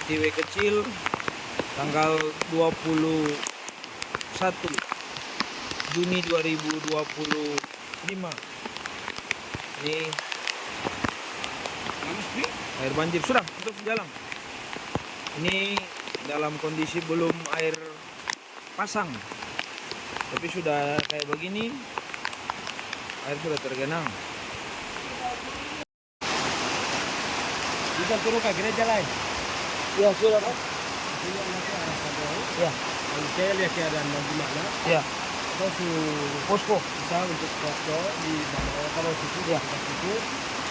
RTW kecil tanggal 21 Juni 2025. Ini air banjir sudah untuk jalan. Ini dalam kondisi belum air pasang, tapi sudah kayak begini, air sudah tergenang. Bisa turun ke gereja lain. Ya sudah Pak. Ini nanti arah Sabaw. Ya. Kalau saya lihat keadaan bagaimana. Ya. Terus Posko. bisa untuk posko di bawah kalau situ Ya. situ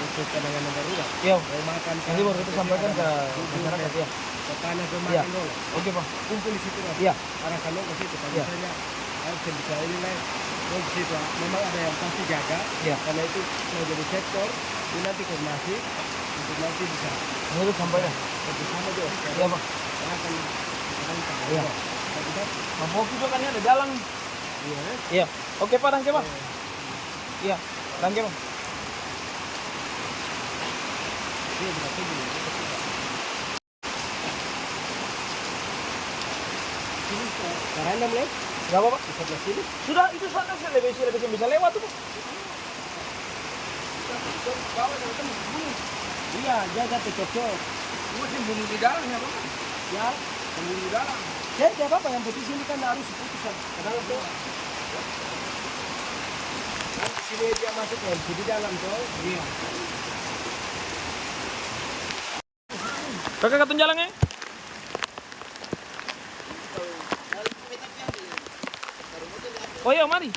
untuk penanganan darurat. Ya. Mau makan. Nanti baru kita sampaikan ke masyarakat ya. Ke tanah ke Ya. makan dulu. Oke Pak. Kumpul di situ lah. Ya. Arahkan dulu ke situ. Kalau Ya. misalnya bisa ini lah. Terus di situ memang ada yang pasti jaga. Ya. Karena itu mau jadi sektor. Ini nanti koordinasi untuk nanti bisa. Ini tuh sampaikan. Bersama juga. Ya Pak. Akan Iya. Mampu juga kan ada jalan. Iya. Iya. Oke Pak, tangke Pak. Iya, tangke Pak. Iya, berarti dulu. Ini karena mulai Gak apa Pak. di sebelah sini. Sudah itu sana saya lebih bisa lewat tuh Pak. Iya, jaga cocok. Masih bunuh di dalam ya Pak. Ya, Bunuh di dalam. ya tidak apa-apa, yang penting sini kan harus putusan. Kadang tuh nanti sini dia masuk ya, di dalam tuh. Iya. Kakak katun jalannya. Oh iya, mari.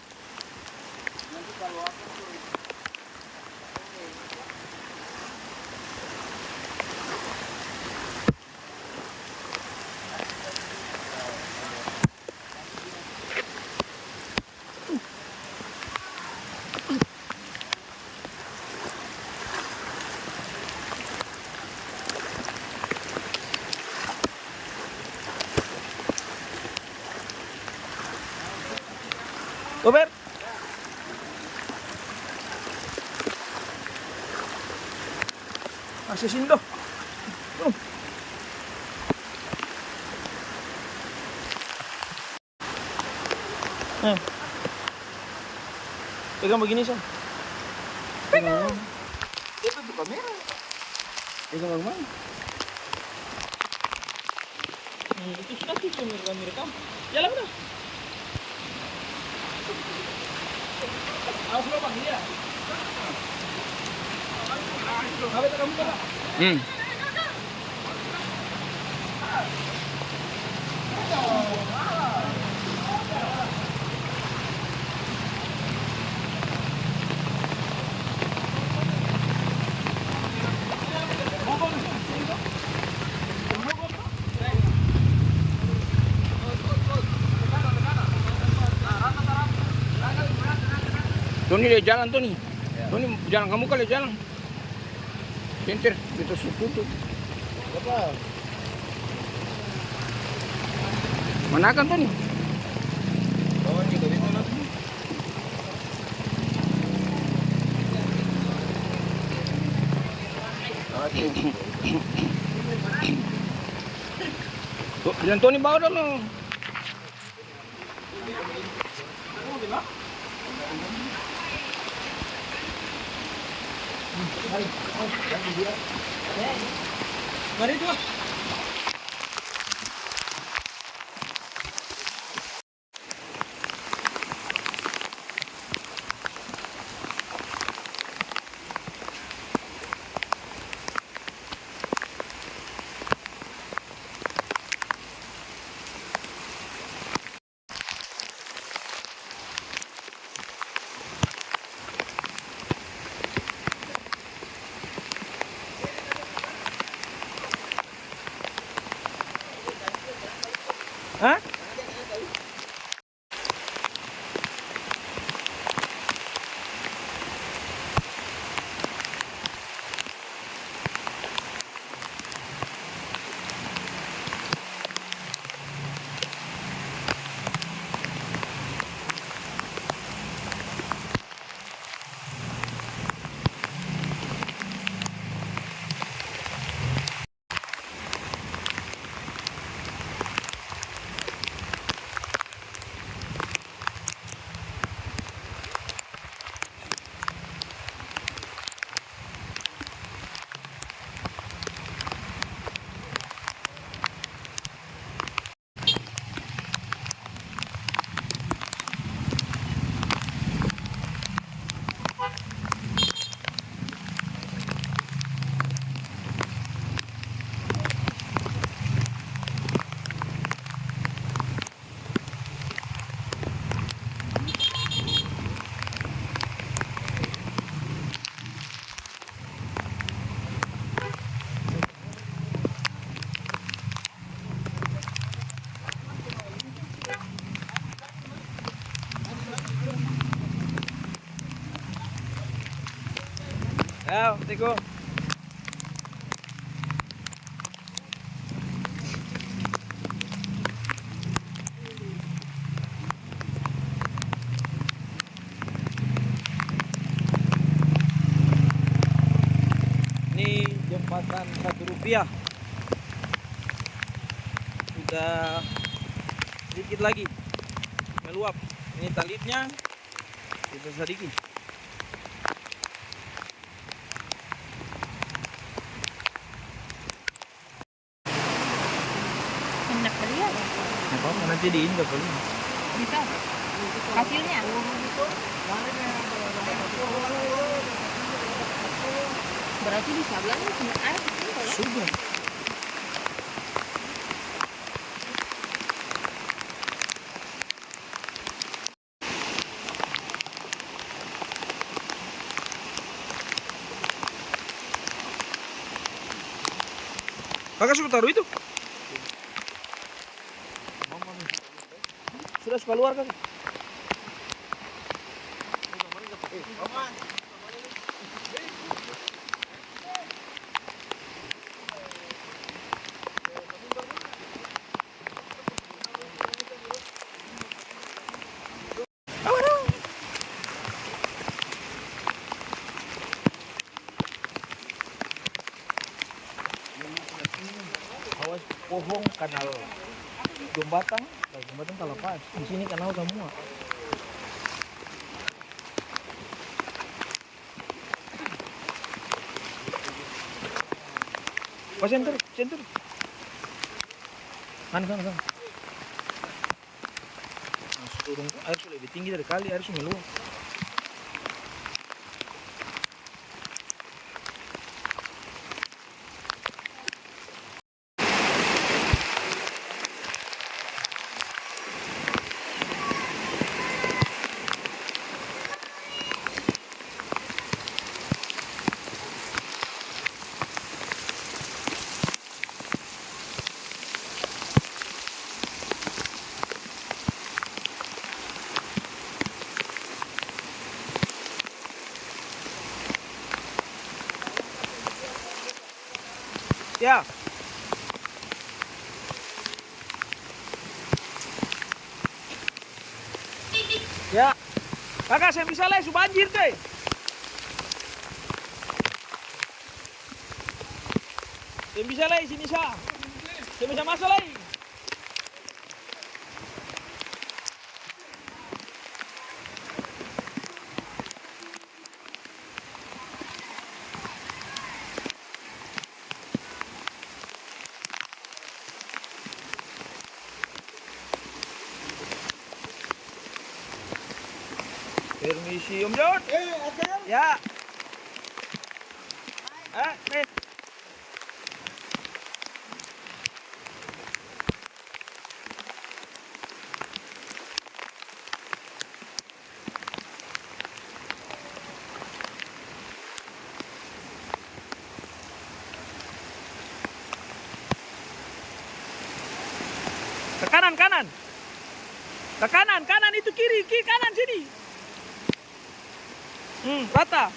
Ober. Masih sindo. Pegang begini San. Pegang. Itu tuh kamera. Pegang bang mana? Itu sudah sih merekam. Jalan udah. Awas lo Bang, iya. Apa kamu Pak? Tony dia jalan Tony. Tony jalan kamu kali jalan. Pintir itu tutup. Apa? Mana kan Tony? Bawa juga di sana. Dan Tony bawa dulu. Mari itu. Hah? Assalamualaikum. Ini jembatan Rp1 sudah sedikit lagi meluap. Ini talinya kita sedikit. Hendak beli ya? Apa nanti diinjak kali. Bisa. Hasilnya? Berarti di sebelah ini cuma air gitu ya? Sudah. Kakak sudah taruh itu? Sudah keluar kan? Awas pohon kanal jembatan tak lepas. Di sini kanal semua. Pas center. Sana. Turun air sudah lebih tinggi dari kali, air sudah meluap. Ya. Ya. Kakak saya bisa lagi banjir deh. Saya bisa lagi sini sah. Saya bisa masuk lagi. Permisi Om Jod. Ya. Nih. Ke kanan. Ke kanan itu kiri kanan sini. Rata.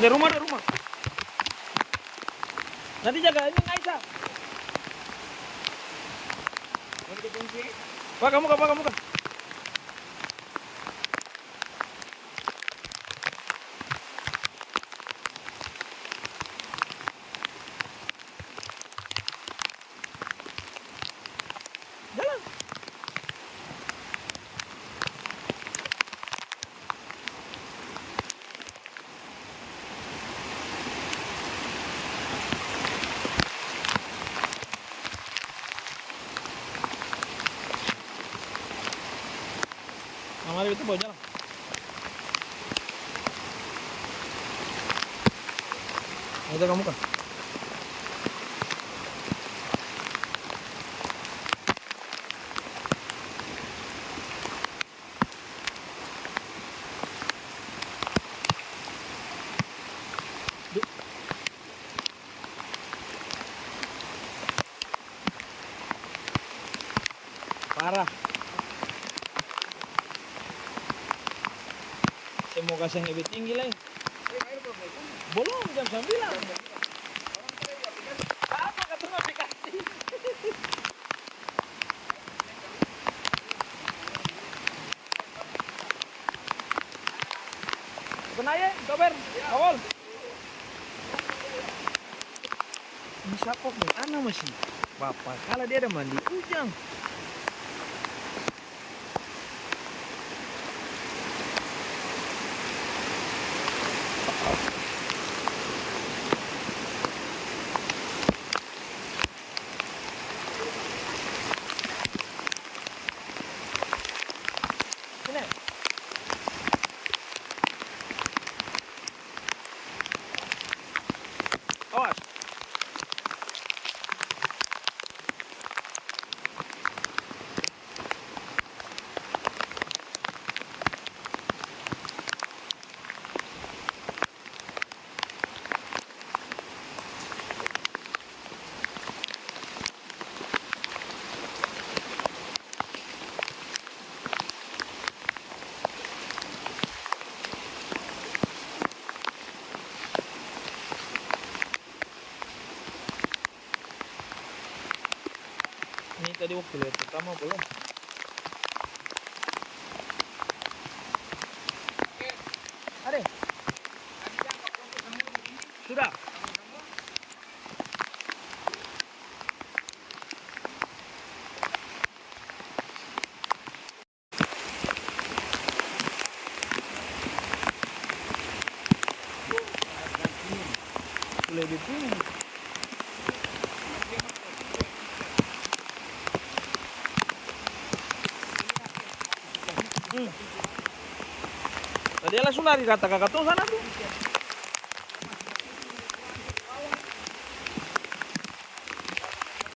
Dari rumah, dari rumah. Nanti jaga ini Aisyah. Pak, kamu kah? Jalan. Mari itu bawa jalan. Itu kamu kan? Parah. Semoga yang lebih tinggi lagi. Belum jam 9. Apa kata aplikasi? Sebenarnya, kabar, awal. Ini siapa nih? Anak masih. Bapak, kalau dia ada mandi ujang. Sini. Awas. Ini tadi waktu lihat pertama belum. Ada? Sudah. Lebih tinggi. Tadi langsung lari kata kakak tuh sana tuh.